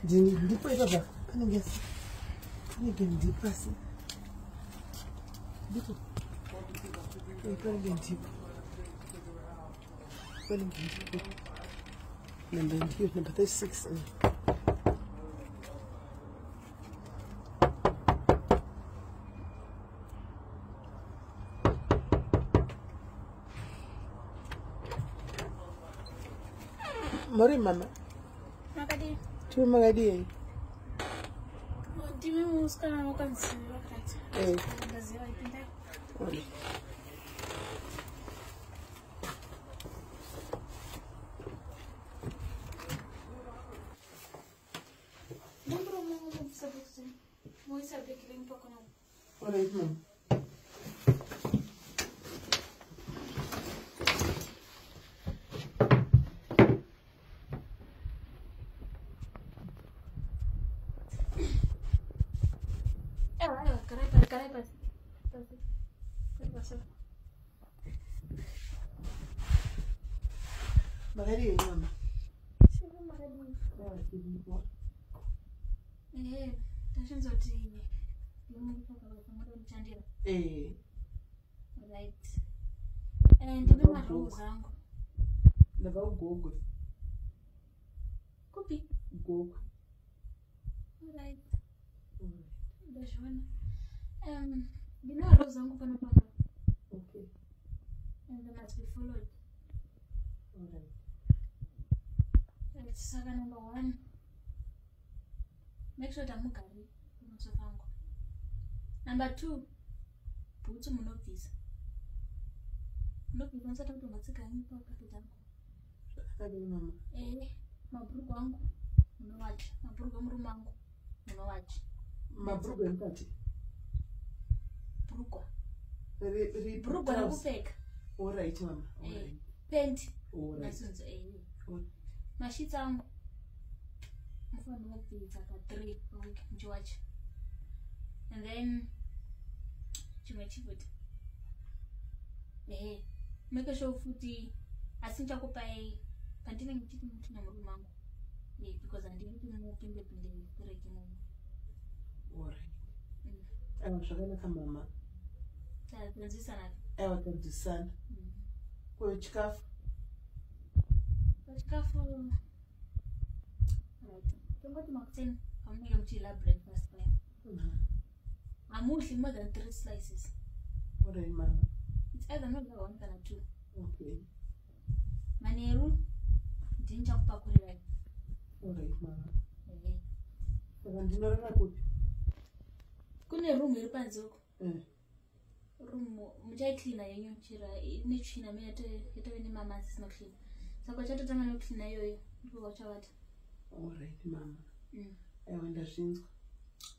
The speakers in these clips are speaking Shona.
Ndipo ibaba panenge ndipasi ndipo panenge ndipo number 36 Mari mama. Makadi. Tu magadi. Dimi muska na wakansi wakati. Ngazi wa ipinda. Oli. Nombro mo sabusi. Mo isabe kiling pa kono. Oli mama. Caray, pasa. Magadi mama. Sio magadi. Tashinzo tini. Mungu kwa pamoja mchandira. Right. Ndime maroho zangu. Ndava ugogo. Kupi? Ugogo. Right. Ndashona. Ndime maroho zangu pana papa. Okay. And they must be followed. Alright. Let's saga number 1. Make sure tamugari unosofangu. Number 2. Butsu munobvisa. Munobvisa unosata kuti ungatsigani pakati tangu. Zvakadini mama. Mabhurugu angu munowacha. Mabhurugu murume wangu munowacha. Mabhurugu emukati. Bhurugwa. Bhurugwa rekupfeka. Alright mama. Alright. Penti. Alright. Nasunzo mashitsi angu mufanira kupfeka ka 3 a week muchiwacha. And then chimwe chifuti. Make sure futi asinchakupai pandinenge chiti muti namurume wangu. Because handiri kuti mupinde kureke munhu. Alright. Zvakanaka mama. Tanzisana. Tanzisana. Kwa chikafu. Chikafu. Right. Tongoti makuteni pamunenge muchila breakfast paya. Hamudli more than 3 slices. Alright mama. It's either not 1 kana 2. Okay. Maneru ndinchakupakurira. Alright mama. Saka ndinorara kuti? Kune room iri panze uko. Room muchaicleana yenyu chira ine tsvina mene yatove nemama asisina kucleana. Saka chatotanga nekucleana iyoyo ndipo wachavata. Alright mama. Aiwa ndazvinzwa.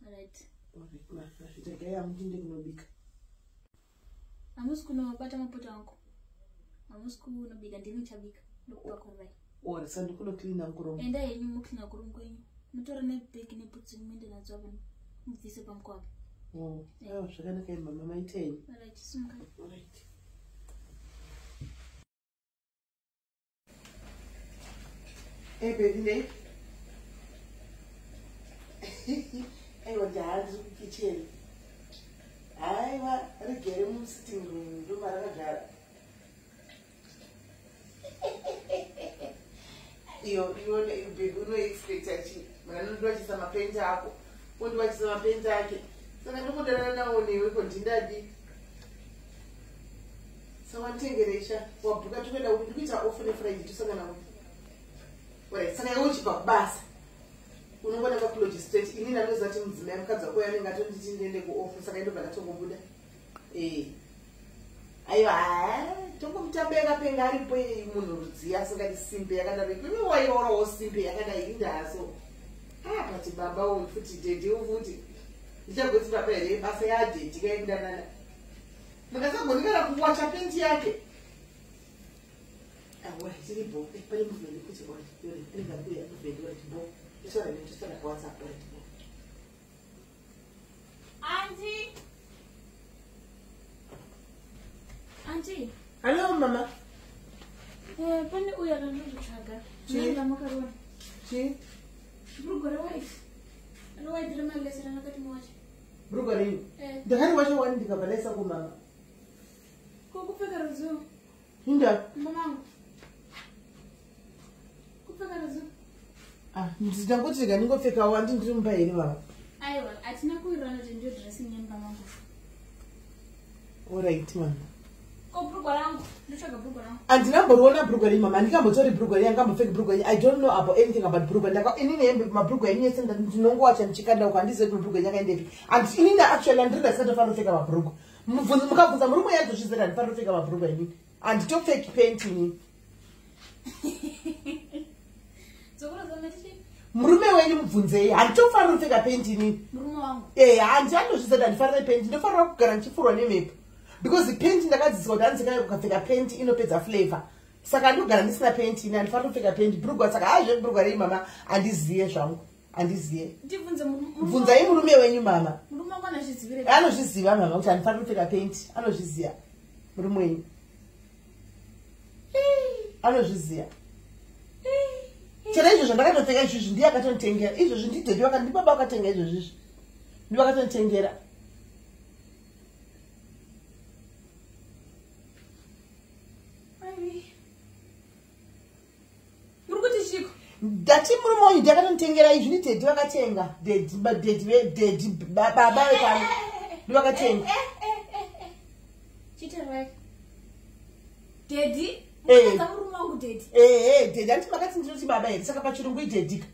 Alright. Alright mama. Zvitagai hamuti ndiri kunobika. Hamusi kunobata mapoto angu. Hamusi kunobika ndini nichabika ndokupakurirai. Ori sandi kunocleana kuromo. Enda yenyu mukleana kuromo kwenyu. Mutora nebhegi nebhutsi muende nadzo apo mubvise pamukwapa. Aiwa zvakanaka mama maitei. Alright, sumuka. Alright. Baby ne. Aiwa ndahanzi kukicheni. Aiwa rigere musitting room ndoma rakagara. Iyo baby unoexpect achi. Mana ndowachisa mapendi ako. Ndowachisa mapendi ake. Saka ndikudana nawo newe kondindadi. Sawantengeresha wabhuka tokwenda kuti ndikuita off neFriday tosangana kuti. Right, saka iwe uchibva kubasa. Unongona kakuloji straight. Ini ndanoziva kuti mudzimai mukadzi wako yanenge atonditi ndiende kuofu saka ndobva ndatongobuda. Aiwa, tongomutambeka penga aripo munhu rudziya asingati simbe yakadaro. Kune waiwarawo simbe yakadai indaso. Pati baba wo futi dede ufuti. Ndichagoti baba here basa yadedi kaikudanana. Mukasagonekana kuwacha pendi yake. Awa, chiripo pane muvhende kuti ori ndingabuya muvhende ori bo. Isora nechosara kwa WhatsApp ori bo. Auntie. Hello mama. Pane uya ranotsvaga. Nanga makarona. Chi? Brugore wife. And why did my lesson and get much? Brugore. The hand was one to Cabalesa Mama. Go figure a zoo. Hinda. Mamma. Go figure a zoo. Ah, Mrs. Dangote, and go take a wanting to buy anywhere. I will. I think we run it into dressing in Mamma. All right, man. Go Brugore. Look at Brugore. And number one, Brugore, Mamma, and come to Brugore and come fake Brugore. I don't know about anything about Brugore. Like any name with my Brugore, and yes, and no watch and chicken dog and this is Brugore and David. And in the actual and the set of fun to take about Brugore. Mukavuza murume yacho chizera ndiparofika mabhurugu ini anditopfeki painting murume wenyu mubvunzei handitofanira kupfeka painting handi andozvizera ndifarira painting ndofanira kugara ndichifurwa nemhepo because painting ndakadzidziswa kuti hanzi ukapfeka painting inopedza flavor saka ndogara ndisina painting handifanira kupfeka painting bhurugwa saka hazvebhurugwa rei mama handizive zvangu handizive bvunzai murume wenyu mama anozviziva mama kuti handifanira kupfeka paint anozviziva murume wenyu anozviziva chero izvozvo ndakatopfeka izvozvi ndiye akatonitengera izvozvi ndidhedi ndibaba wakatenga izvozvizvi ndivakatonitengera ndati murume wanyu ndakatonitengera izvi ndidhedi vakatenga dhedi baba vekano ndivakatenga dhedi handiti makati ndinoti baba here saka pachirungu idhedika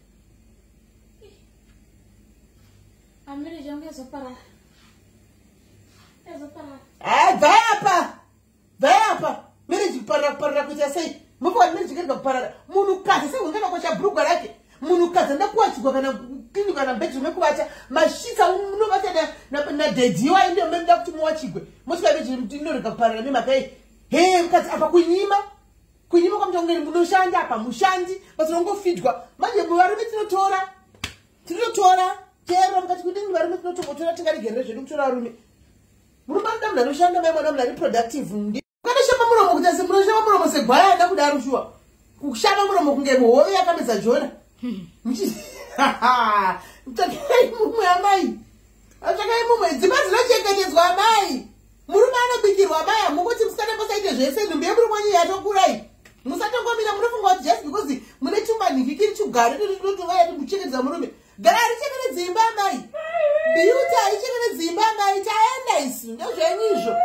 vayapa mereji kuparira kuita sei mufani mereji kerega kuparara munhukadzi seunganakocha bhurugwa rake munhukadzi ndakuwachigwa kana kini kana bedroom ekuvata mashitsa unovata nadhedhiwa indomenda kuti muwachigwe motikaimeji inorega kuparara nemakai he mukadzi apa kunyima kwamutongeri munoshanda apa mushandi patinongofidwa manje muvarume tinotora chero mukati kudini varume tinotongotora tingaregerere zvedu kutora varume murume anoda munhu anoshanda mai mwana munhu ari productive ukanoshamba muromo kuti asi munoshamba muromo segwaya ada kudaro shuwa kushamba muromo kunge muhoyo yakamedza jona tsvakai mumwe amai atsvakai mumwe dzimba dzinochengetedzwa amai murume anobikirwa amai hamunguti musikana musaite zvese nhumbi yemurume wenyu yatokurai musatongomira munofunga kuti just because mune tumbanhingi kiri chugare totovayati kuchengetedza murume gara richengetedza imba amai biuti harichengetedza imba amai taenda isi ndozvenyizvo